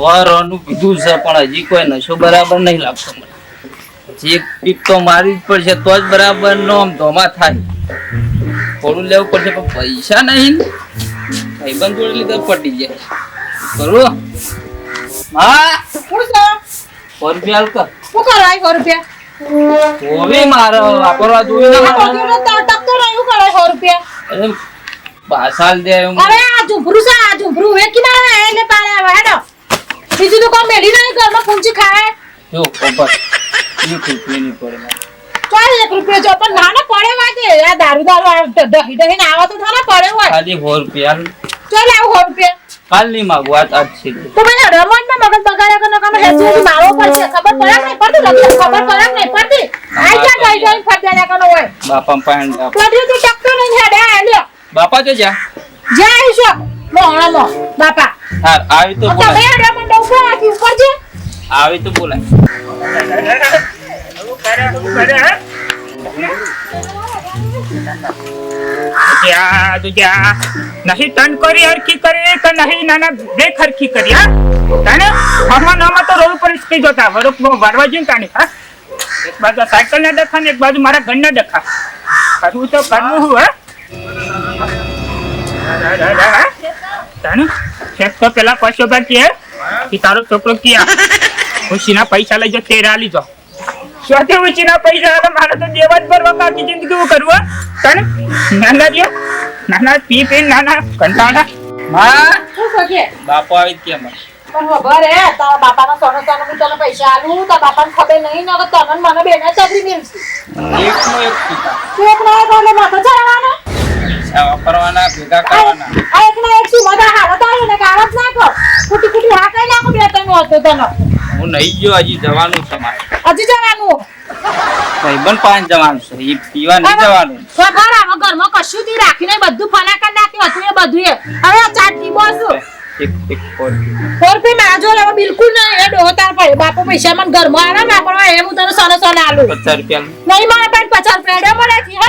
વારનું કીધું છે પણ હજી કોઈ નશો બરાબર નહીં લાગતો મને. જે ટીપ તો મારી જ પડશે તો જ બરાબર નો આમ ધોમા થાય. થોડું લેવું પડશે પણ પૈસા નહીં. ભાઈબંધ જોડે લીધે પટી જાય. કરું હા શું છે? 100 રૂપિયા હાલ કર. શું કરાય 100 રૂપિયા? ઓવે મારે વાપરવા જોયું આ કોમ્પ્યુટર તો ટકતો નહીં, શું કરાય 100 રૂપિયા? અરે પાસાલ દે એમ. અરે આ ઝુંપડું છે, આ ઝુંપડું વેચી મારે એટલે પારે આવે હેડો. બીજું તો કોઈ મેલી નહીં, ઘરમાં પૂંછી ખાય. જો ખબર ઈ ખુશી નહીં પડે મારે. ચાલ 1 રૂપિયા જો પણ નાના પડે વાગે આ દારૂ દહી દહીને આવા તો નાના પડે હોય. ખાલી 100 રૂપિયા હાલ. ચાલ આવું 100 રૂપિયા. કાલ નહીં માગું આજ છે. તો મને રમણમાં મગજ બગાડ્યા કે નકામાં હેસી મારવો પડશે. ખબર પડે નહીં પડતી લગી ખબર પડે નહીં પડતી. આઈ જા દઈ ફરજ્યા કનો હોય. બાપા પાણ પડ્યું તો ટકતો નહીં હેડે આલ્યો. બાપા તો જા જાય છો મોહણો બાપા. હા આવી તો તો બોલાય. બે રમણ ડોકો આખી ઉપર છે. આવી તો બોલાય. नहीं टन करी हरखी करे का नहीं नाना ब्रेक हरखी करी हां ताने हमा तो रोड पर स्पीड होता वरक वारवा जीन ताने हां एक बाजू साइकिल ने देखा ने एक बाजू मारा घर ने देखा करू तो करनु हुआ ताने चेक तो पहला 500 बाकी है कि तारो छोकरो किया खुशी ना पैसा लई जो तेरा ली जो स्वते उचीना पैसा मारा तो देवत भरवा बाकी जिंदगी वो करवा ताने नाना दियो નાના પી પી નાના કંટાળા માં શું સકે બાપો આવી કેમ પણ ખબર હે તારા બાપાનો સોનો સોનો હું તને પૈસા આલું તારા બાપાને ખબર નહીં ન કે તને મને બેને ચાકરી મિલશે એકનો એક સીતા તું એક ના એક એટલે માથે ચડવાનો વાપરવાના ભેગા કરવાના આ એક ના એક સી મજા હારો તારી ને કારત ના કર કુટી કુટી હા કઈ નાખો બે તને હોતો તને હું નહીં ગયો હજી જવાનું છે મારે હજી જવાનું ભાઈબંધ પાંચ જવાનું છે એ પીવા નહીં જવાનું ખબર આમાં ઘરમાં કશું થી રાખીને બધું ફલાકર નાખ્યું હતું એ બધું એ હવે આ ચાટની બોસ એક ફોર રૂપિયા માં જો લેવા બિલકુલ નહીં એ ડોતાર પડે બાપુ પૈસા મને ઘરમાં આરામ વાપરવા એમ હું તને સોનો સોનો આલું 50 રૂપિયા નહીં મારા પાસે 50 રૂપિયા મળે છે હે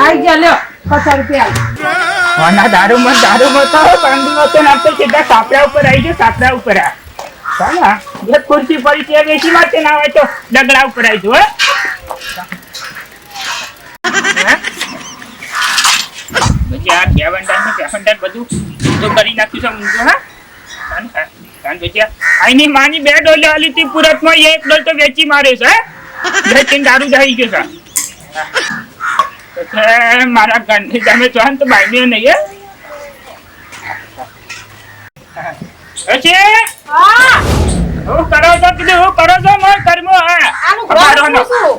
આઈ ગયા લ્યો 50 રૂપિયા વાના દારૂ મત તો પાંડી તો નાખતો સીધા સાપડા ઉપર આવી ગયો સાપડા ઉપર આ સાલા જે ખુરશી પડી છે બેસી માટે ના હોય તો ડગલા ઉપર આવી જો પછી આ કેવંડા બધું તો કરી નાખ્યું છે ઊંધું હા કાન પછી આઈની માની બે ડોલ આલી હતી પુરતમાં એક ડોલ તો વેચી મારે છે વેચીને દારૂ થઈ ગયો છે મારા ઘરની તમે જોન તો બાઈ નહીં હે હા હું કરો છો કીધું હું કરો છો મોય કરમો હા આનું ઘર શું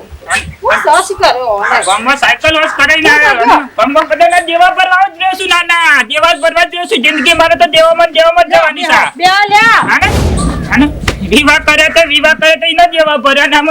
સસ કર્યો ગામમાં સાયકલ વોશ કરાઈને આવ્યો ગામમાં બધાના દેવા ભરવા જ રહ્યો છું નાના દેવા જ ભરવા જ રહ્યો છું જિંદગી મારે તો દેવામાં જવાની છે બે લ્યા આને વિવાહ કરે તો એના દેવા ભર્યા નામ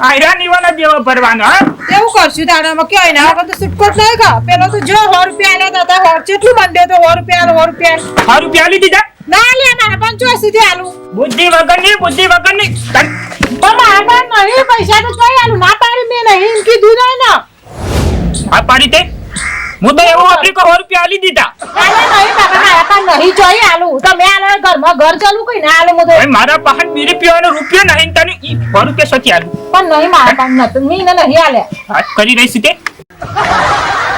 આયરા નીવાના દેવા ભરવાનો હા એવું કરશું તારામાં કઈ ના વગર તો સુટકોટ નહીં કા પેલો તો જો 100 રૂપિયા આલ્યા હતા કેટલું બંધ્યો તો 100 રૂપિયા 100 રૂપિયા આલી દીધા ના લે મારા 85 થી આલું બુદ્ધિ વગરની પણ મારા નહીં પૈસા તો કઈ આલું ના પાડી મેં નહીં કીધું નહીં ને આ પાડી તે હું તો એવો આપી કે 100 રૂપિયા આલી દીધા આલે નહીં બાબા મારા પાસે નહીં જોઈ આલું તમે આલે ઘરમાં ઘર ચાલુ કઈ ના આલે મો મારા પાસે 2 રૂપિયાનો રૂપિયો નહીં તને 100 રૂપિયા સતી આલું પણ નહીં મારા પાસે નતું મીને નહીં આલે વાત કરી રહી છે તે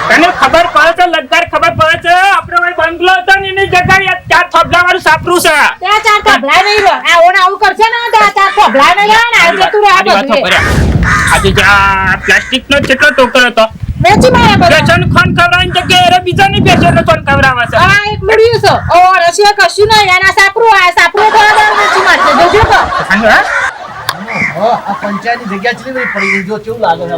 તને ખબર પડે છે લગતાર ખબર પડે છે આપણો ભાઈ બંગલો હતો ને એની જગ્યાએ ચાર થોબલા વાળું સાપરું છે ત્યાં ચાર થોબલા નહીં રો આ ઓણ આવું કરશે ને તો ચાર થોબલા નહીં લે ને આજે તું આ બધું આજે જા પ્લાસ્ટિક નો કેટલો ટોકર હતો વેચી મારા બધા બેચન ખોન ખવરાઈને જગ્યાએ એરે બીજાની બેચન ખોન ખવરાવા છે આ એક મુડિયું છે ઓ રસિયા કશું નહીં એના સાપરું તો વેચી મારશે જોજો તો આ પંચાયતની જગ્યા ચલી બધી પડી ગઈ જો કેવું લાગે છે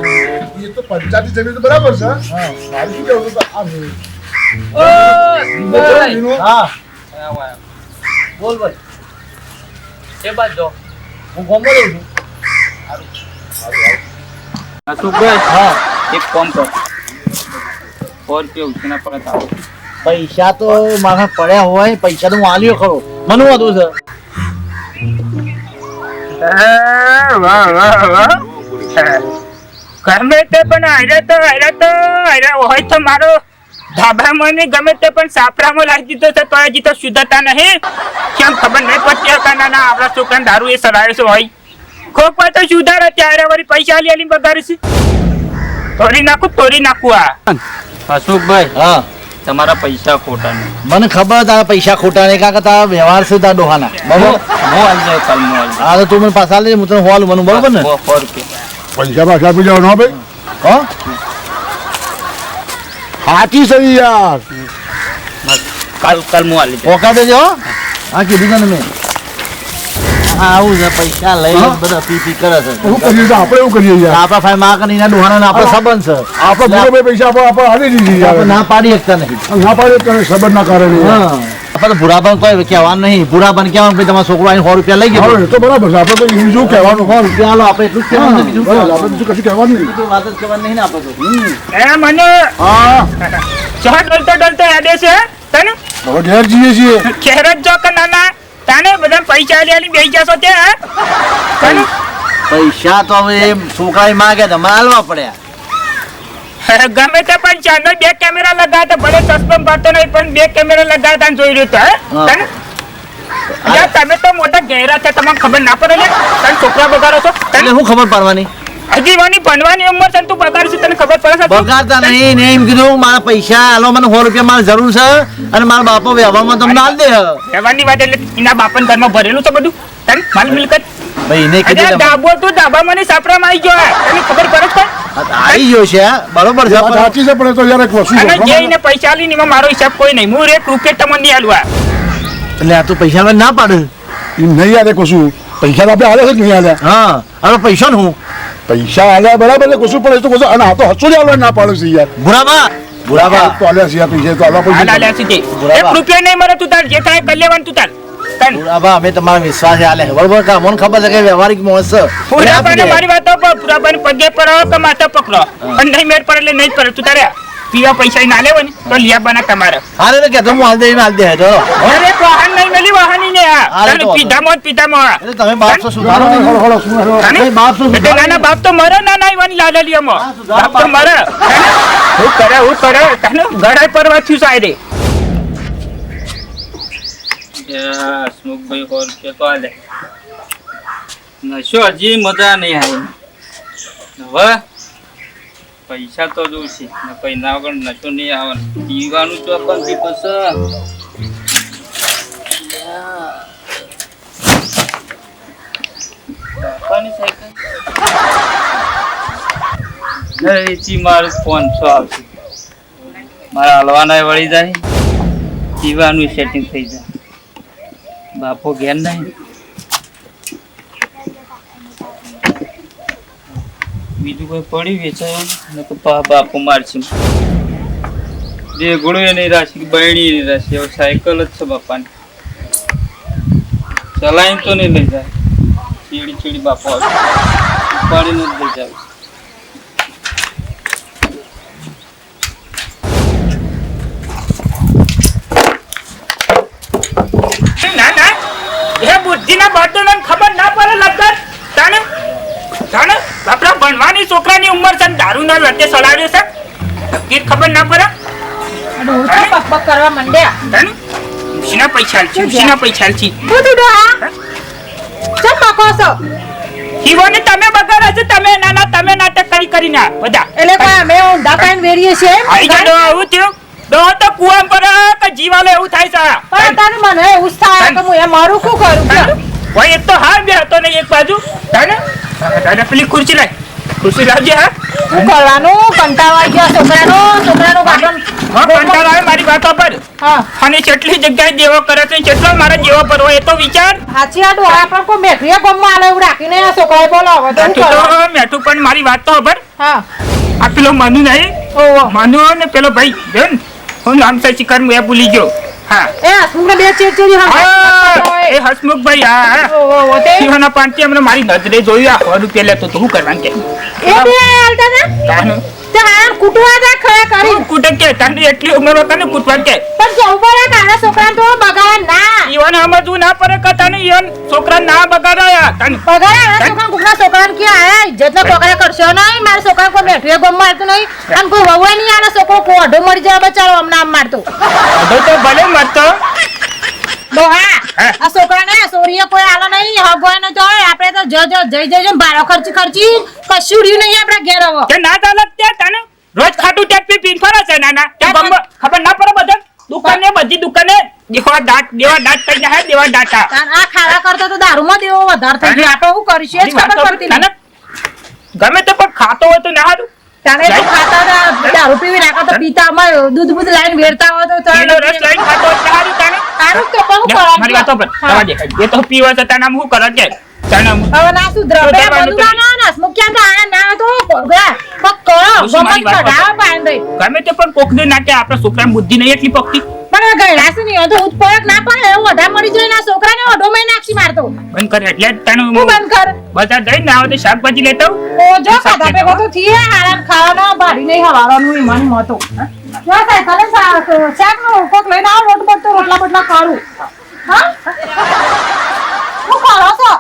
એ તો પંચાયતની જમીન તો બરાબર છે હા મારી શું કેવું તો આ હા બોલ ભાઈ એ બાજુ હું ગોમો લઉં છું અશોકભાઈ હા એક કામ કર 100 રૂપિયા ઉછીના પરત આવો પૈસા તો મારા પડ્યા હોય પૈસા તો હું આલ્યો ખરો મને હતું છે ગમે તે પણ આયરા હોય તો મારો ધાબામાં ને ગમે તે પણ સાપરામાં લાવી દીધો છે તો હજી તો સુધરતા નહીં. કેમ ખબર નહીં પડતી કે ના આપણા છોકરાને દારૂ એ સરાયો છે હોય. ખોખવા તો સુધારે ત્યારે વળી પૈસા આલી બગાડે છે. તોડી નાખું આ. હસમુખભાઈ હા તમારા પૈસા ખોટા નહીં. મને ખબર તારા પૈસા ખોટા નહીં કાકા તારા વ્યવહાર છે તારા ડોહાના બરોબર હું આવી જાય કાલ હું આવી હા તો તું મને પાછા લે હું તને હોલ બનું બરોબર ને જાય. 100 રૂપિયા પૈસા પાછા આપી જવાનો હો ભાઈ. હા સાચી છે યાર. કાલ હું આવી જાય. ઓકા દેજો હો. હા કીધું તને મેં હા આવું છે પૈસા લઈ હા? બધા પી કરે છે શું કરીએ તો આપણે એવું કરીએ યાર. આપણા ભાઈ માં કને એના ડોહાના આપણો સંબંધ છે આપણે ભૂલે ભાઈ પૈસા આપણે આલી દીધી યાર. આપણે ના પાડી શકતા નહીં ના પાડે તો સબર ના કારણે યાર. હા આપણે તો ભૂરાબન કોઈ કહેવાનું નહીં ભૂરાબન કહેવાનું ભાઈ તમારો છોકરો આવીને 100 રૂપિયા લઈ ગયો હવે એ તો બરાબર છે. આપણે તો એમ શું કહેવાનું. 100 રૂપિયા હાલો આપણે એટલું જ કહેવાનું છે, બીજું બરાબર, આપણે બીજું કશું કહેવાનું નહીં. બીજું વાત જ કરવાની નહીં ને આપણે તો એ મને હા ચા ડોલતો યાદે છે તને હવે ઘેર જઈએ છીએ. ખેર જ જો કે નાના તાને બધા પૈસા આલી બેસી જશો તે હે? તને પૈસા તો હવે છોકરા માગે તો હાલવા પડ્યા ગમે તે પણ ચેનલ 2 કેમેરા લગાવતા ભલે સસ્પેન્ડ પાડતો નહીં પણ 2 કેમેરા લગાવતા જોઈ રહ્યો તો હે? હા. તને યાર તમે તો મોટા ગહેરા છે તમને ખબર ના પડે ને તને છોકરા બગાડો છો એટલે તને શું ખબર પડવાની હજી વાની ભણવાની ઉંમર છે ને તું બગાડશે તને ખબર પડે છે બગાડતા નહીં ને એમ કીધું મારા પૈસા હાલો મને 100 રૂપિયા મારે જરૂર છે અને મારા બાપો વ્યવહારમાં તમને હાલ દે રહેવાની વાત એટલે એના બાપન ઘરમાં ભરેલું છે બધું તને માલ મિલકત ભાઈ એને અરે કીધું ડાબો તું ડાબામાં ને સાપરામાં આવી ગયો તને ખબર પડે છે આવી ગયો છે બરોબર છે વાત પણ સાચી છે પણ એ તો યાર એક વસ્તુ અને છે. જે એને પૈસા આલી ને એમાં મારો હિસાબ કોઈ નહીં હું એક રૂપિયા તમને નહીં આલવા એટલે આ તો પૈસા મને ના પાડે એમ નહીં યાર એક વસ્તુ. પૈસા તો આપણે આલ્યા છે કે નહીં આલ્યા? હા હવે પૈસા નું પૈસા આલ્યા બરાબર એટલે કશું પડે તો કશું. અને આ તો હસું જ આલવા ના પાડે છે યાર. બુરાબા તો આલ્યા છે યાર પૈસા તો આલવા હાલ પડશે. આલ્યા સીધી એક રૂપિયા નહીં મળે તું તાર જે થાય કરી લેવાનું તું તાર તને બુરાબા અમે તમારા વિશ્વાસ આલે બરોબર કે મને ખબર છે કે વ્યવહારિક માણસ છે પૂરાબાને મારી વાતો પર પૂરાબાને પગે પર કે માથે પકડો અને નહીં મેળ પડે એટલે નહીં પડે તું તારે પીવા પૈસા ના લેવો ને તો લિયા બના તમારે હાલે ને કે હું હાલ દે તો અરે વાહન નહીં મળી વાહની ને આ હાલે તને તો. પીધામાં એટલે તમે બાપ છો સુધારો હળો, નહીં હળો, શું હળો. તને? ભાઈ બાપ શું એટલે નાના બાપ તો મરે ના ઈવાની લાડલીઓમાં હા, સુધારો બાપ તો મરે હું કરે તને ગળાઈ પરવા થયું સાયરે હસમુખભાઈ 100 રૂપિયા તો આલે. નશો હજી મજા નહીં આવી. હવે પૈસા તો જોઈશે ને પૈસા વગર નશો નહીં આવે. પીવાનું તો પણ બાપાની સાયકલ એચી મારું 500 આવશે. મારા હલવાના વળી જાય પીવાનું સેટિંગ થઈ જાય. બાપો ઘેર નહીં બીજું કોઈ પડી વેચાય બાપો મારશે. દેગડું એ નહીં રાશી બહેણી નહીં રાશી. હવે સાયકલ જ છે બાપાની. ચલાવીને તો નહીં લઈ જાય. ચીડી ચીડી બાપો ઉપાડીને જ લઈ જાય. ના એ બુદ્ધિના બાટોને ખબર ના પડે લગન તાને તાને આપણા ભણવાની છોકરાની ઉંમર છે ને દારૂના લતે સડાવ્યો છે નક્કી ખબર ના પડે ડોહા બકબક કરવા માંડ્યા. તાને ઉસીના પૈસા આલછી ઉસીના પૈસા આલછી શું તું ડોહા? ચમ બકો છો? ઈવોને તમે બગાડો છો તમે નાના તમે નાટક કરીને આ બધા એટલે કોઈ અમે ઊંધા પાઈને વેરીએ છીએ એમ? આઈ જા ડો આવું થયું ડો તો કુવામ પર કે જીવાલે એવું થાય છે પણ તારે મને એવું જ થાય કે હું એ મારું શું કરું કે? ભાઈ એક તો હાર બે હતો ને એક બાજુ તાને તાને પેલી ખુરશી લાય ખુરશી લાવજે હા શું કરવાનું? કંટાળો આવી ગયો છોકરાનો બાટલો. હા કંટાળો આવે મારી વાતો પર હા અને કેટલી જગ્યાએ જેવો કરે છે કેટલો મારા જેવો પર હોય એ તો વિચાર સાચી આ ડોહા પણ કોઈ મેઠીએ ગમમાં આલે એવું રાખીને આ છોકરાએ બોલાવો તો શું તું કરવાનું? તો મેઠું પણ મારી વાત તો ખબર હા આ પેલો મનુ નહીં ઓહો. મનુ ને પેલો ભાઈ બેન હું નામ છે શિકાર હું એ ભૂલી ગયો હા એ હસમુખને બે ચેડચેડી હા, હંગાઈ એ હસમુખભાઈ હા ઓહો, તે શિવાના પાંચથી હમણાં મારી નજરે જોયું આ 100 રૂપિયા લેતો તો શું કરવાનું કે એ બે હાલતા હતા? તાનું તે હા કૂટવા તા ખરા કરી કૂટે કે તારી એટલી ઉંમર તને કૂટવા કે પણ જવું પડે કાના છોકરાને તો બગાડે ના ઈવન સમજવું ના પડે કે તને ઈવન છોકરા ના બગાડાયા તને બગાડે આ છોકરાને આપણા છોકરાને કે આયા ઇજ્જતનો પગાર કરશો નહીં, મારા છોકરા કોઈ મેઠીએ ગમ મારતું નહીં, અને કોઈ વહુ નહીં આના છોકરો કોઈ અઢો મરી જાય બચારો હમણાં આમ મારતો. અઢો તો ભલે મરતો. ડોહા, આ છોકરાને સોરીએ કોઈ આલો નહીં, હગોય ન તો આપણે તો જઈ ભાડો ખર્ચી કશું રહ્યું નહીં આપણા ઘેર હવે. કે ના ચાલત ત્યાં તને રોજ ખાટું ટેપ પીન ફરે છે નાના ત્યાં ખબર ના પડે બધા દુકાને બધી દુકાને દેવા દાંત કઈ ના દેવા દાંતા તાન આ ખાવા કરતો તો દારૂમાં દેવો વધારે થઈ ગયો. આપણે શું કરીશું એ જ ખબર પડતી નહીં. ગમે તે પણ ખાતો હોય તો ના હારું. તાને તો ખાતા હતા, દારૂ પીવી રાખો તો પીતા અમારે દૂધ લાઈન વેરતા હોય તો એનો રસ લઈને ખાતો હોય તો હારું તાને. તારું તો બહુ મારી વાતો પર હા. દે એ તો પીવા છે તાને આમ શું કરે કે તાને આમ હવે ના સુધરો બે બધું ના મુખ્યા તો આ ના તો પગ કરો ગમત કઢાવા પાન રે. ગમે તે પણ કોકને નાખે આપણા છોકરાની બુદ્ધિ નહીં એટલી પકતી પણ ગયડા છે નહીં તો ઉત્પરક ના પડે એવું વધારે મરી જાય ના છોકરાને ઓઢો મય નાખી મારતો. બંધ કરે એટલે જ તાને હું બંધ કર બજાર જઈને આવો તો શાકભાજી લેતો ઓ જો ખાધા ભેગો તો થઈએ હારામ ખાવાનો ભારી નહીં હવારવાનું ઈ મન મતો. જો સાયકલે શાક નો કોક લઈને આવો રોટ બટ રોટલા બટલા ખારું. હા હું કરો છો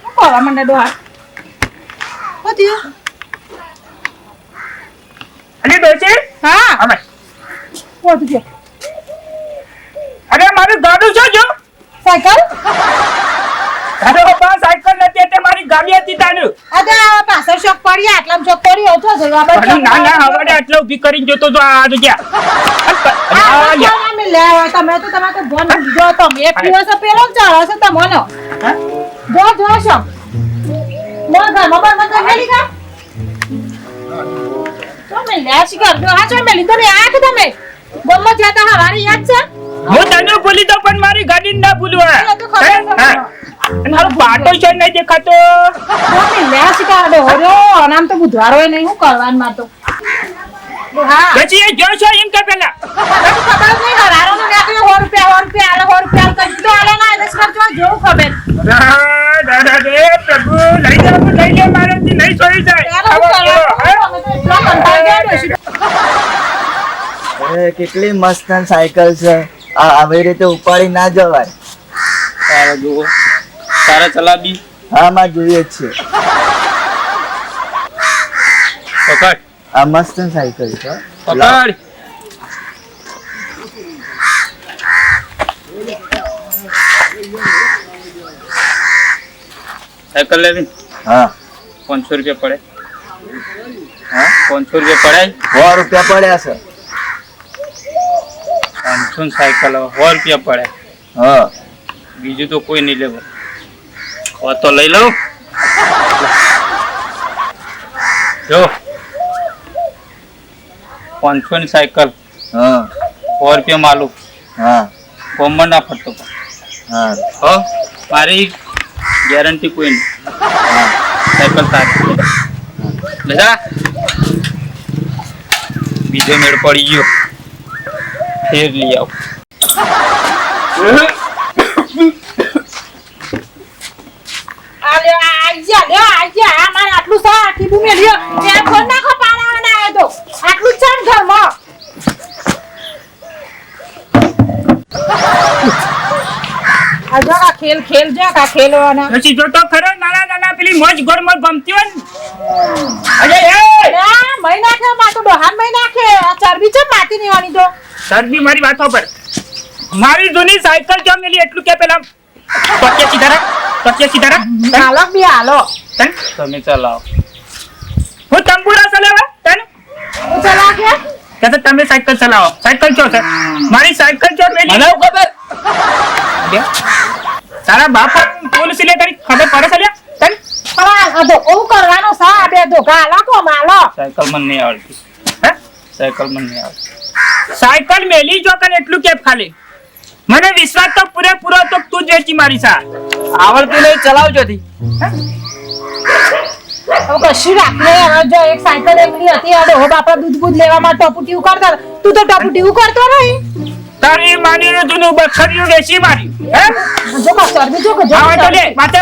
હું કરવા મંડે ડોહા હોતી અરે ડોસી હા અમે હોતું છે અરે મારું ગાડું છે જો સાયકલ અરે બાપા સાયકલ નથી તે મારી ગાડી હતી તાનું અદા પાછળ શોક પડી આટલામ શોક પડી ઓછો જવા બસ અરે ના ના હવાડે આટલો ઊભી કરીને જોતો તો આ તો તમે લેવા તમે તો ભોન જો તમે એક દિવસ પેલો ચાલો છો તમોનો જો છો મોર ઘરમાં બંધ મેલી કા તમે લે શિકાર જો હા છો મેલી તો આ કે તમે ગમત જતા હવારી યાદ છે હું તને ભૂલી તો પણ મારી ગાડી ના ભૂલું એ તો ખબર છે. અને હારો પાટો છે નહીં દેખાતો તમે લે શિકાર દો હો નામ તો બુધવાર હોય નહીં હું કરવાનું માતો હા પછી એ જો છો એમ કે પેલા ખબર નહીં હરારો નો નાખ્યો 100 રૂપિયા કરી તો આલે ના દસ ખર્ચો જો ખબર દાદા રે પ્રભુ લઈ લે મારાથી નહીં સોઈ જાય કેટલી મસ્ત સાયકલ છે આવી રીતે ઉપાડી ના જવાય. તારે જુઓ તારે ચલાવી હા માં જોઈએ જ છે. પકડ આ મસ્ત સાયકલ છે. પકડ સાયકલ લેવી હા 500 રૂપિયા પડે. હા 500 રૂપિયા પડે 100 રૂપિયા પડ્યા છે. 500 ની સાયકલ 100 રૂપિયા પડે. હા બીજું તો કોઈ નહીં લેવું. હો તો લઈ લઉં જો 500 ની સાયકલ હા 100 રૂપિયા માલું હા કોમન ના ફરતો પણ હા હો મારી ગેરંટી કોઈ નહીં. સાયકલ તારી લેજા બીજો મેળ પડી ગયો ફેર લઈ આવ. આલ્યો મારે આટલું સા આખી બુમે લ્યો એ ફોન નાખો પાડાવાના આયો તો આટલું જ છે ને ઘરમાં આ જો આ ખેલ જો આ ખેલવાના પછી જો તો ખરો નાના પેલી મોજ ગોળમાં ગમતી હોય ને અરે એ ના મય નાખે માં તો ડોહાન મય નાખે આ ચરબી છે માટી નીવાની તો સરબી મારી વાતો પર મારી જૂની સાયકલ જો મેલી એટલું કે પેલા પચ્યા સીધા હાલો બી હાલો તમે ચલાવો હું તંબુરા ચલાવે તને હું ચલા કે કે તમે સાયકલ ચલાવો સાયકલ છો છે મારી સાયકલ જો મેલી મને ખબર તારા બાપ પોલીસ લે કરી ખબર પડે છે લ્યા તને પણ આ તો ઓ કરવાનો સા આ બે ધોકા હાલો કો માલો સાયકલ મને નહીં આવડતી. હે સાયકલ મને નહીં આવડતી. સાયકલ મેલી જો કને એટલું કેપ ખાલી મને વિશ્વાસ તો પૂરેપૂરો તો તું જ વેચી મારી સા આવડતું નહીં ચલાવજો થી હવે કશું રાખને હવે જો એક સાયકલ એમની હતી અડે હો બાપા દૂધ લેવામાં ટપુટી ઉકાળતા તું તો ટપુટી ઉકાળતો નહીં તારી માની જૂનું બખરિયું વેચી મારી હે જો કા ચરબી જો કે જો આવા તો લે બાતે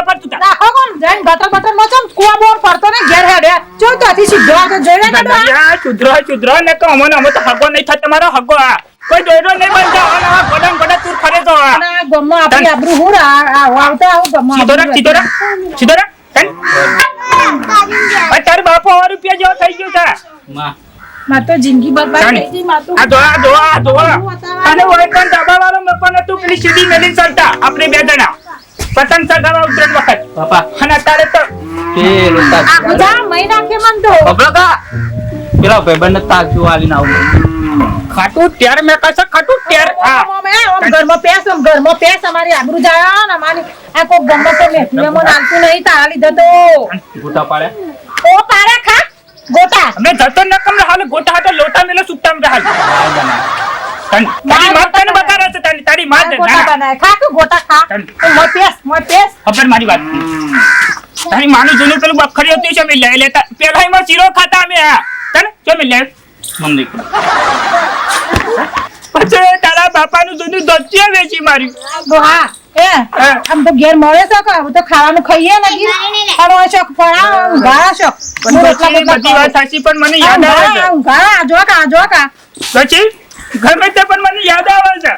પર તું તાર રાખો કોણ જૈન ગટર મચમ કુવા બોર ફરતો ને ઘેર હેડે જો તો આથી સીધો તો જોઈને કાઢો ચુદ્રો ને કે અમને અમે તો હગો નહીં થાય તમારો હગો આ કોઈ દોયરો નહીં બનતા અને આ ગોડા તું ફરે તો અને ગમમાં આપણી આબરૂ હું આવતા આવું ગમમાં સીધો રાખ, સીધો રાખ, સીધો રાખ. ચાલ. તાર બાપો 100 રૂપિયા જેવો થઈ ગયો છે. માં માં તો જિંદગી બરબાદ ચાલ. થઈ ગઈ માં તો આ ધોવા. અને ઓય પણ ધાબાવાળો મકાન હતું, પેલી સીધી મેલીને ચાલતા આપણે 2 જણા પતંગ ચગાવવા ઉતરણ વખત. બાપા અને અત્યારે તો પેલું તાર આ બધા મહિના કે મન તો ખબર કા પેલા ભાઈબંધ તાર જો આલીને આવું ખાટું ત્યાર મેં કહેશે ખાટું ત્યાર. હા ઘરમાં પેસ અમારી આબરૂ જાય ને અમારી આ કોક ગમત તો મેથી મને આલતું નહીં તારા લીધે તો ગોટા પાડે ઓ પારે ખા ગોટા અમે જતો ન કમ હાલ ગોટા હાટે લોટા મેલે સુટ્ટા મે હાલ. તારી માત તને બકારે છે, તારી માત ગોટા બનાય ખા તું ગોટા ખા મોય પેસ ખબર મારી વાત. તારી માનું જૂનું પેલું બખરી હતું છે, અમે લઈ લેતા પેલા એમાં શીરો ખાતા અમે. હા તને જો મે લે મંદી પછી તારા બાપાનું જૂનું દોસ્તી વેચી માર્યું. હા આમ તો ઘેર મળે છે કે હવે તો ખાવાનું ખાઈએ નથી પણ ઓય શોખ પડા ઊંઘાડા શોખ પછી બધી વાત સાચી પણ મને યાદ આવે છે. ઊંઘાડા જો કા પછી ગમે તે પણ મને યાદ આવે છે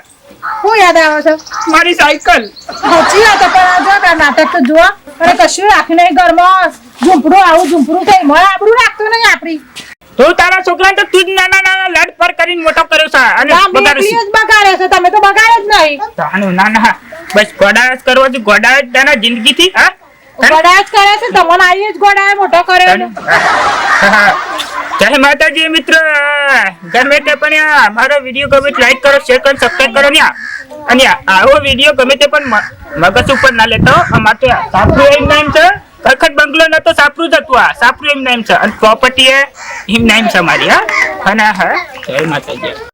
શું યાદ આવે છે મારી સાયકલ. સાચી વાત પણ આ જો કા નાટક તો જુઓ અને કશું રાખ્યું નહીં ઘરમાં ઝૂંપડું થઈ મળે આપણું રાખતું નહીં આપણી તું તારા છોકરાને તો તું જ નાના લડ પર કરીને મોટો કર્યો છે અને બગાડે છે. બગાડે છે તમે તો બગાડે જ નહીં તાનું નાના બસ ગોડાસ કરવો છે, ગોડાસ તારા જિંદગીથી. હા ગોડા જ કરે છે તમને આવીએ જ ગોડાએ મોટો કર્યો ને. જય માતાજી મિત્ર. ગમે તે પણ મારો વિડીયો ગમે લાઈક કરો, શેર કરો, સબસ્ક્રાઇબ કરો ને. અને આવો વિડીયો ગમે તે પણ મગજ ઉપર ના લેતો. અમાર તો સાપરું એમ નામ છે, ખખત બંગલો નતો સાપરું જ હતું. આ સાપરું એમ નામ છે અને પ્રોપર્ટી એમ નામ છે મારી. હા અને હા જય માતાજી.